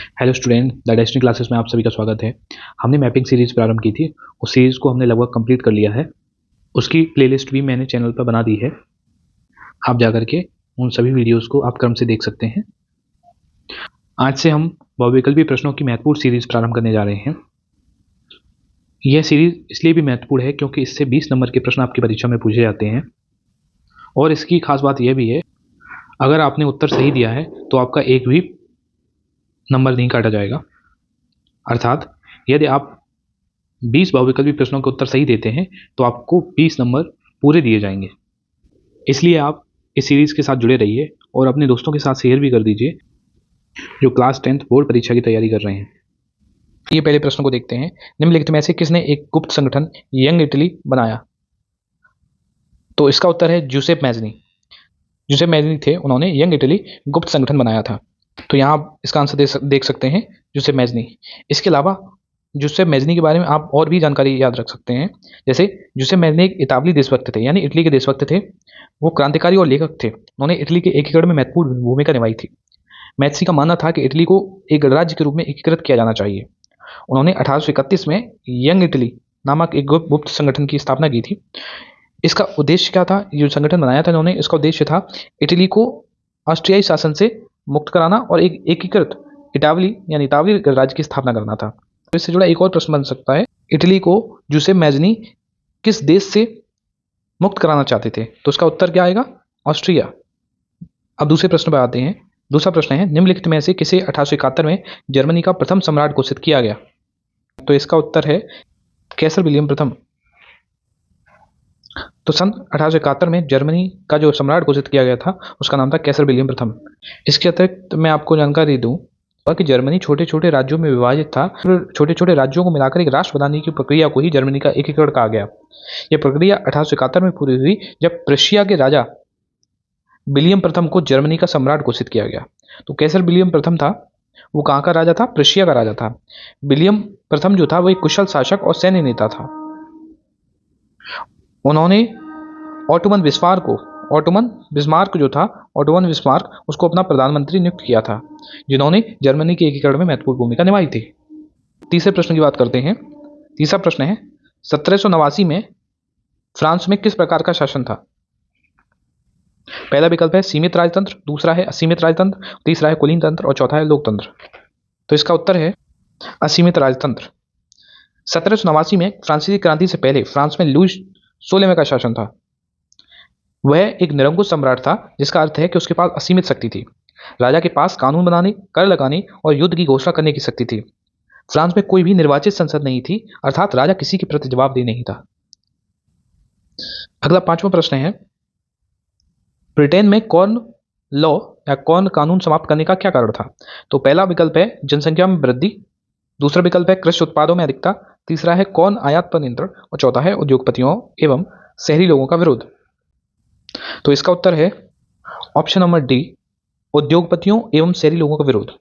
Hello student, the destiny classes में आप सभी का स्वागत है। हमने मैपिंग सीरीज प्रारंभ की थी। उस सीरीज को हमने लगभग कंप्लीट कर लिया है। उसकी प्लेलिस्ट भी मैंने चैनल पर बना दी है। आप जाकर के उन सभी वीडियोस को आप क्रम से देख सकते हैं। आज से हम बहुविकल्पी प्रश्नों की महत्वपूर्ण सीरीज प्रारंभ करने जा रहे हैं। यह सीरीज इसलिए भी महत्वपूर्ण है क्योंकि इससे 20 नंबर के प्रश्न आपकी परीक्षा में पूछे जाते हैं। और इसकी खास बात यह भी है, अगर आपने उत्तर सही दिया है तो आपका एक भी नंबर नहीं काटा जाएगा। अर्थात यदि आप 20 बहुविकल्पी प्रश्नों के उत्तर सही देते हैं तो आपको 20 नंबर पूरे दिए जाएंगे। इसलिए आप इस सीरीज के साथ जुड़े रहिए और अपने दोस्तों के साथ शेयर भी कर दीजिए जो क्लास 10th बोर्ड परीक्षा की तैयारी कर रहे हैं। ये पहले प्रश्न को देखते हैं। निम्नलिखित में से किसने एक गुप्त संगठन यंग इटली बनाया? तो इसका उत्तर है जूसेप मैज़नी। जूसेप मैज़नी थे, उन्होंने यंग इटली गुप्त संगठन बनाया था। तो यहाँ आप इसका आंसर देख सकते हैं, जूसेप मैज़नी। इसके अलावा जूसेप मैज़नी के बारे में आप और भी जानकारी याद रख सकते हैं। जैसे जूसेप मैज़नी एक इतालवी देशभक्त थे, यानी इटली के देशभक्त थे। वो क्रांतिकारी और लेखक थे। उन्होंने इटली के एकीकरण में महत्वपूर्ण भूमिका निभाई थी। मैथ्सी का मानना था कि इटली को एक राज्य के रूप में एकीकृत किया जाना चाहिए। उन्होंने 1831 में यंग इटली नामक एक गुप्त संगठन की स्थापना की थी। इसका उद्देश्य क्या था? जो संगठन बनाया था इन्होंने, इसका उद्देश्य था इटली को ऑस्ट्रियाई शासन से मुक्त कराना और एक एकीकृत इतालवी राज्य की स्थापना करना था। तो इससे जुड़ा एक और प्रश्न बन सकता है, इटली को जूसेप मैज़नी किस देश से मुक्त कराना चाहते थे? तो इसका उत्तर क्या आएगा? ऑस्ट्रिया। अब दूसरे प्रश्न पर आते हैं। दूसरा प्रश्न है, निम्नलिखित में से किसे 1871 में जर्मनी का प्रथम सम्राट घोषित किया गया? तो इसका उत्तर है कैसर विलियम प्रथम। तो सन 1871 में जर्मनी का जो सम्राट घोषित किया गया था उसका नाम था कैसर विलियम प्रथम। इसके अतिरिक्त मैं आपको जानकारी दूं कि जर्मनी छोटे छोटे राज्यों में विभाजित था। छोटे छोटे राज्यों को मिलाकर एक राष्ट्र बनाने की प्रक्रिया को ही जर्मनी का एकीकरण कहा गया। यह प्रक्रिया 1871 में पूरी हुई जब प्रशिया के राजा विलियम प्रथम को जर्मनी का सम्राट घोषित किया गया। तो कैसर विलियम प्रथम था, वो कहाँ का राजा था? प्रशिया का राजा था। विलियम प्रथम जो था वो एक कुशल शासक और सैन्य नेता था। उन्होंने ऑटोमन बिस्मार्क उसको अपना प्रधानमंत्री नियुक्त किया था, जिन्होंने जर्मनी के एकीकरण में महत्वपूर्ण भूमिका निभाई थी। तीसरे प्रश्न की बात करते हैं। तीसरा प्रश्न है, 1789 में फ्रांस में किस प्रकार का शासन था? पहला विकल्प है सीमित राजतंत्र, दूसरा है असीमित राजतंत्र, तीसरा है कुलीन तंत्र और चौथा है लोकतंत्र। तो इसका उत्तर है असीमित राजतंत्र। 1789 में फ्रांसीसी क्रांति से पहले फ्रांस में लुई 16वें का शासन था। वह एक निरंकुश सम्राट था, जिसका अर्थ है कि उसके पास असीमित शक्ति थी। राजा के पास कानून बनाने, कर लगाने और युद्ध की घोषणा करने की शक्ति थी। फ्रांस में कोई भी निर्वाचित संसद नहीं थी, अर्थात राजा किसी के प्रति जवाबदेह नहीं था। अगला पांचवा प्रश्न है, ब्रिटेन में कॉर्न लॉ या कॉर्न कानून समाप्त करने का क्या कारण था? तो पहला विकल्प है जनसंख्या में वृद्धि, दूसरा विकल्प है कृषि उत्पादों में अधिकता, तीसरा है कॉर्न आयात पर नियंत्रण और चौथा है उद्योगपतियों एवं शहरी लोगों का विरोध। तो इसका उत्तर है ऑप्शन नंबर डी, उद्योगपतियों एवं शहरी लोगों का विरोध।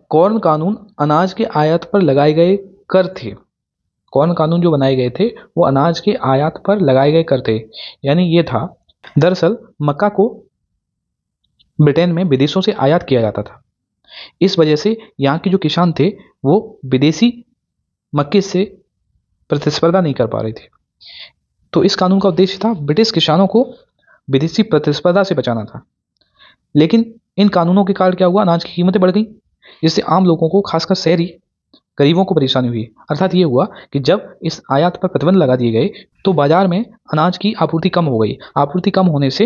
कॉर्न कानून अनाज के आयात पर लगाए गए कर थे। कॉर्न कानून जो बनाए गए थे वो अनाज के आयात पर लगाए गए कर थे। यानी ये था, दरअसल मक्का को ब्रिटेन में विदेशों से आयात किया जाता था। इस वजह से यहाँ के जो किसान थे वो विदेशी मक्के से प्रतिस्पर्धा नहीं कर पा रहे थे। तो इस कानून का उद्देश्य था ब्रिटिश किसानों को विदेशी प्रतिस्पर्धा से बचाना था। लेकिन इन कानूनों के कारण क्या हुआ? अनाज की कीमतें बढ़ गई, जिससे आम लोगों को, खासकर शहरी गरीबों को परेशानी हुई। अर्थात ये हुआ कि जब इस आयात पर प्रतिबंध लगा दिए गए तो बाजार में अनाज की आपूर्ति कम हो गई। आपूर्ति कम होने से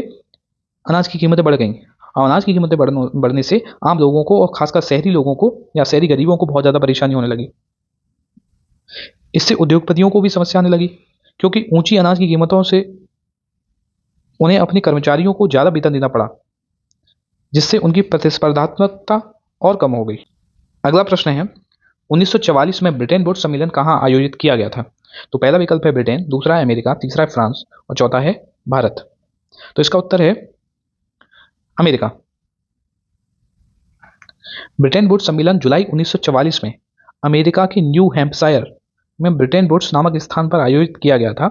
अनाज की कीमतें बढ़ गई और अनाज की कीमतें बढ़ने से आम लोगों को और खासकर शहरी लोगों को या शहरी गरीबों को बहुत ज़्यादा परेशानी होने लगी। इससे उद्योगपतियों को भी समस्या आने लगी, क्योंकि ऊंची अनाज की कीमतों से उन्हें अपने कर्मचारियों को ज़्यादा वेतन देना पड़ा, जिससे उनकी प्रतिस्पर्धात्मकता और कम हो गई। अगला प्रश्न है, 1944 में ब्रिटेन बोर्ड सम्मेलन कहाँ आयोजित किया गया था? तो पहला विकल्प है ब्रिटेन, दूसरा है अमेरिका, तीसरा है फ्रांस और चौथा है भारत। तो इसका उत्तर है अमेरिका। ब्रिटेन बोर्ड सम्मेलन जुलाई 1944 में अमेरिका के न्यू हैम्पशायर में ब्रिटेन बोर्ड्स नामक स्थान पर आयोजित किया गया था।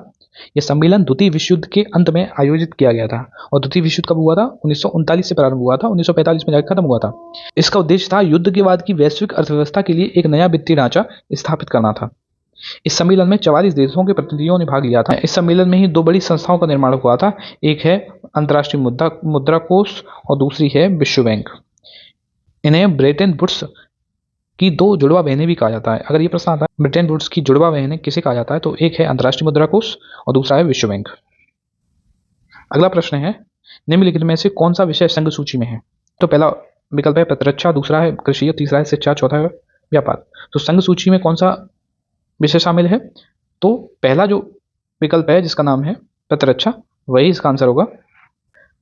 यह सम्मेलन द्वितीय विश्व युद्ध के अंत में आयोजित किया गया था और द्वितीय विश्व युद्ध कब हुआ था? 1939 से प्रारंभ हुआ था, 1945 में जाकर खत्म हुआ था। इसका उद्देश्य था युद्ध के बाद की वैश्विक अर्थव्यवस्था के लिए एक नया वित्तीय ढांचा स्थापित करना था। इस सम्मेलन में 44 देशों के प्रतिनिधियों ने भाग लिया था। इस सम्मेलन में ही दो बड़ी संस्थाओं का निर्माण हुआ था, एक है अंतर्राष्ट्रीय मुद्रा कोष और दूसरी है विश्व बैंक। इन्हें ब्रेटन वुड्स की दो जुड़वा बहनें भी कहा जाता है। अगर ये प्रश्न आता है ब्रेटन वुड्स की जुड़वा बहनें किसे कहा जाता है, तो एक है अंतर्राष्ट्रीय मुद्रा कोष और दूसरा है विश्व बैंक। अगला प्रश्न है, निम्नलिखित में से कौन सा विषय संघ सूची में है? तो पहला विकल्प है प्रतिरक्षा, दूसरा है कृषि और तीसरा है शिक्षा, चौथा है व्यापार। तो संघ सूची में कौन सा विषय शामिल है? तो पहला जो विकल्प है जिसका नाम है प्रतिरक्षा, वही इसका आंसर होगा।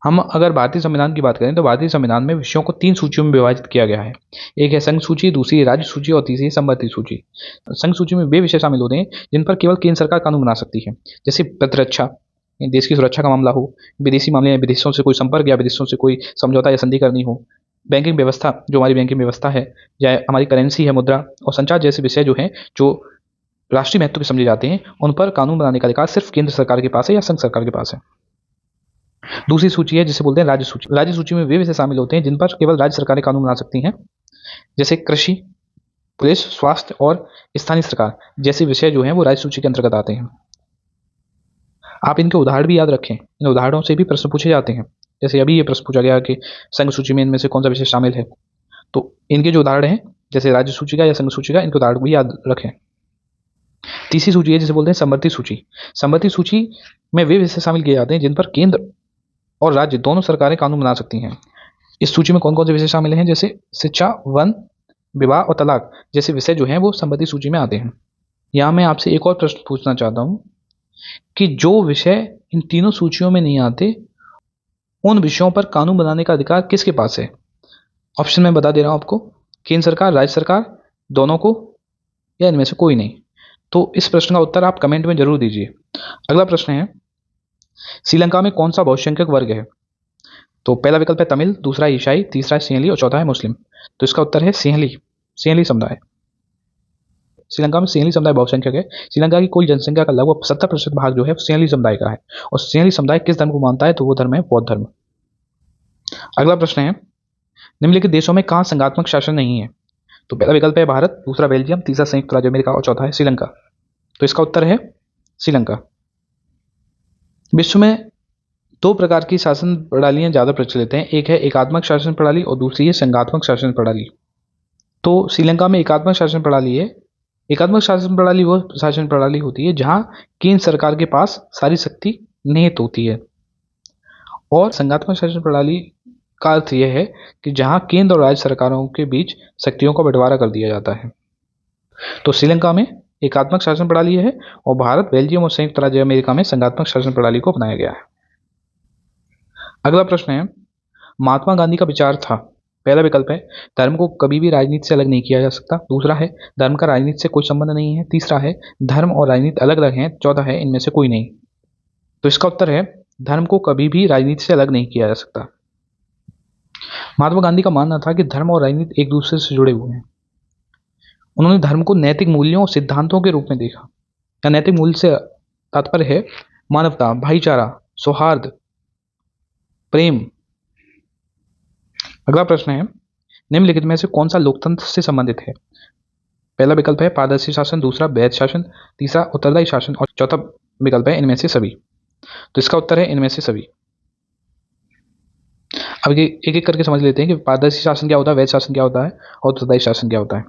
हम अगर भारतीय संविधान की बात करें तो भारतीय संविधान में विषयों को 3 सूचियों में विभाजित किया गया है। एक है संघ सूची, दूसरी राज्य सूची और तीसरी समवर्ती सूची। संघ सूची में वे विषय शामिल होते हैं जिन पर केवल केंद्र सरकार कानून बना सकती है, जैसे प्रतिरक्षा, देश की सुरक्षा का मामला हो, विदेशी मामले में विदेशों से कोई संपर्क या विदेशों से कोई समझौता या संधि करनी हो, बैंकिंग व्यवस्था जो हमारी बैंकिंग व्यवस्था है, या हमारी करेंसी है मुद्रा, और संचार जैसे विषय जो हैं जो राष्ट्रीय महत्व के समझे जाते हैं, उन पर कानून बनाने का अधिकार सिर्फ केंद्र सरकार के पास है या संघ सरकार के पास है। दूसरी सूची है जिसे बोलते हैं राज्य सूची। राज्य सूची में वे विषय शामिल होते हैं जिन पर केवल राज्य सरकारें कानून बना सकती हैं, जैसे कृषि, पुलिस, स्वास्थ्य और स्थानीय सरकार जैसे विषय जो हैं वो राज्य सूची के अंतर्गत आते हैं। आप इनके उदाहरण भी याद रखें, इन उदाहरणों से भी प्रश्न पूछे जाते हैं। जैसे अभी ये प्रश्न पूछा गया कि संघ सूची में इनमें से कौन सा विषय शामिल है, तो इनके जो उदाहरण हैं जैसे राज्य सूची का या संघ सूची का, इनके उदाहरण भी याद रखें। तीसरी सूची है जिसे बोलते हैं समवर्ती सूची। समवर्ती सूची में वे विषय शामिल किए जाते हैं जिन पर केंद्र और राज्य दोनों सरकारें कानून बना सकती हैं। इस सूची में कौन कौन से विषय शामिल हैं, जैसे शिक्षा, वन, विवाह और तलाक जैसे विषय जो हैं वो समवर्ती सूची में आते हैं। यहाँ मैं आपसे एक और प्रश्न पूछना चाहता हूँ कि जो विषय इन तीनों सूचियों में नहीं आते, उन विषयों पर कानून बनाने का अधिकार किसके पास है? ऑप्शन मैं बता दे रहा हूँ आपको, केंद्र सरकार, राज्य सरकार, दोनों को, या इनमें से कोई नहीं। तो इस प्रश्न का उत्तर आप कमेंट में जरूर दीजिए। अगला प्रश्न है, श्रीलंका में कौन सा बहुसंख्यक वर्ग है? तो पहला विकल्प है तमिल, दूसरा है ईसाई, तीसरा है सिंहली और चौथा है मुस्लिम। तो इसका उत्तर है सिंहली समुदाय। श्रीलंका में सिंहली समुदाय बहुसंख्यक है। श्रीलंका की कुल जनसंख्या का लगभग 70% भाग जो है सिंहली समुदाय का है। और सिंहली समुदाय किस धर्म को मानता है? तो वो धर्म है बौद्ध धर्म। अगला प्रश्न है, निम्नलिखित देशों में कहाँ संघात्मक शासन नहीं है? तो पहला विकल्प है भारत, दूसरा बेल्जियम, तीसरा संयुक्त राज्य अमेरिका और चौथा है श्रीलंका। तो इसका उत्तर है श्रीलंका। विश्व में 2 प्रकार की शासन प्रणालियां ज्यादा प्रचलित हैं, एक है एकात्मक शासन प्रणाली और दूसरी है संघात्मक शासन प्रणाली। तो श्रीलंका में एकात्मक शासन प्रणाली है। एकात्मक शासन प्रणाली वो शासन प्रणाली होती है जहां केंद्र सरकार के पास सारी शक्ति निहित होती है, और संघात्मक शासन प्रणाली का अर्थ यह है कि जहां केंद्र और राज्य सरकारों के बीच शक्तियों का बंटवारा कर दिया जाता है। तो श्रीलंका में एकात्मक शासन प्रणाली है और भारत, बेल्जियम और संयुक्त राज्य अमेरिका में संघात्मक शासन प्रणाली को अपनाया गया है। अगला प्रश्न है, महात्मा गांधी का विचार था। पहला विकल्प है धर्म को कभी भी राजनीति से अलग नहीं किया जा सकता, दूसरा है धर्म का राजनीति से कोई संबंध नहीं है, तीसरा है धर्म और राजनीति अलग अलग हैं, चौथा है इनमें से कोई नहीं। तो इसका उत्तर है धर्म को कभी भी राजनीति से अलग नहीं किया जा सकता। महात्मा गांधी का मानना था कि धर्म और राजनीति एक दूसरे से जुड़े हुए हैं। उन्होंने धर्म को नैतिक मूल्यों और सिद्धांतों के रूप में देखा, या नैतिक मूल्य से तात्पर्य है मानवता, भाईचारा, सौहार्द, प्रेम। अगला प्रश्न है, निम्नलिखित में से कौन सा लोकतंत्र से संबंधित है? पहला विकल्प है पारदर्शी शासन, दूसरा वैध शासन, तीसरा उत्तरदायी शासन और चौथा विकल्प है इनमें से सभी। तो इसका उत्तर है इनमें से सभी। अब एक एक करके समझ लेते हैं कि पारदर्शी शासन क्या होता है, वैध शासन क्या होता है और उत्तरदायी शासन क्या होता है।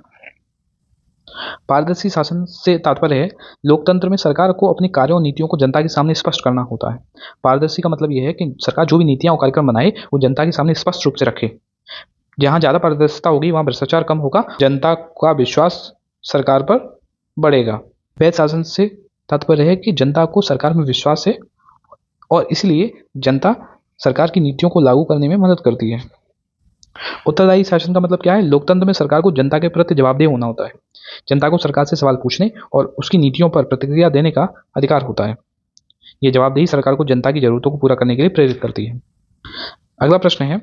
पारदर्शी शासन से तात्पर्य है लोकतंत्र में सरकार को अपने कार्यों और नीतियों को जनता के सामने स्पष्ट करना होता है। पारदर्शी का मतलब यह है कि सरकार जो भी नीतियां और कार्यक्रम बनाए वो जनता के सामने स्पष्ट रूप से रखे। जहां ज्यादा पारदर्शिता होगी वहां भ्रष्टाचार कम होगा, जनता का विश्वास सरकार पर बढ़ेगा। वैध शासन से तात्पर्य है कि जनता को सरकार में विश्वास है और इसलिए जनता सरकार की नीतियों को लागू करने में मदद करती है। उत्तरदायी शासन का मतलब क्या है? लोकतंत्र में सरकार को जनता के प्रति जवाबदेह होना होता है। जनता को सरकार से सवाल पूछने और उसकी नीतियों पर प्रतिक्रिया देने का अधिकार होता है। यह जवाबदेही सरकार को जनता की जरूरतों को पूरा करने के लिए प्रेरित करती है। अगला प्रश्न है,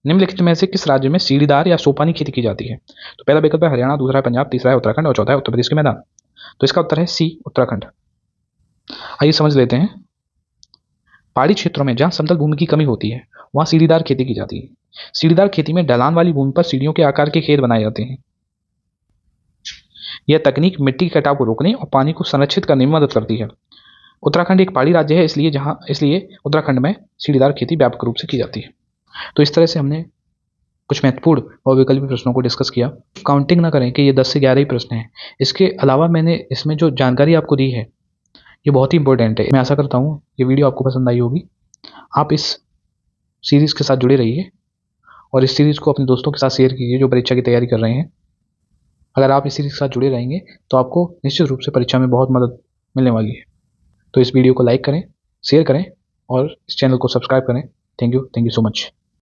निम्नलिखित में से किस राज्य में सीढ़ीदार या सोपानी खेती की जाती है? तो पहला विकल्प है हरियाणा, दूसरा है पंजाब, तीसरा है उत्तराखंड और चौथा है उत्तर प्रदेश के मैदान। तो इसका उत्तर है सी, उत्तराखंड। आइए समझ लेते हैं। पहाड़ी क्षेत्रों में जहाँ समतल भूमि की कमी होती है वहाँ सीढ़ीदार खेती की जाती है। सीढ़ीदार खेती में ढलान वाली भूमि पर सीढ़ियों के आकार के खेत बनाए जाते हैं। यह तकनीक मिट्टी के कटाव को रोकने और पानी को संरक्षित करने में मदद करती है। उत्तराखंड एक पहाड़ी राज्य है, इसलिए उत्तराखंड में सीढ़ीदार खेती व्यापक रूप से की जाती है। तो इस तरह से हमने कुछ महत्वपूर्ण और वैकल्पिक प्रश्नों को डिस्कस किया। काउंटिंग ना करें कि ये 10 से 11 ही प्रश्न हैं। इसके अलावा मैंने इसमें जो जानकारी आपको दी है ये बहुत ही इंपॉर्टेंट है। मैं आशा करता हूँ ये वीडियो आपको पसंद आई होगी। आप इस सीरीज़ के साथ जुड़े रहिए और इस सीरीज़ को अपने दोस्तों के साथ शेयर कीजिए जो परीक्षा की तैयारी कर रहे हैं। अगर आप इस सीरीज़ के साथ जुड़े रहेंगे तो आपको निश्चित रूप से परीक्षा में बहुत मदद मिलने वाली है। तो इस वीडियो को लाइक करें, शेयर करें और इस चैनल को सब्सक्राइब करें। Thank you so much.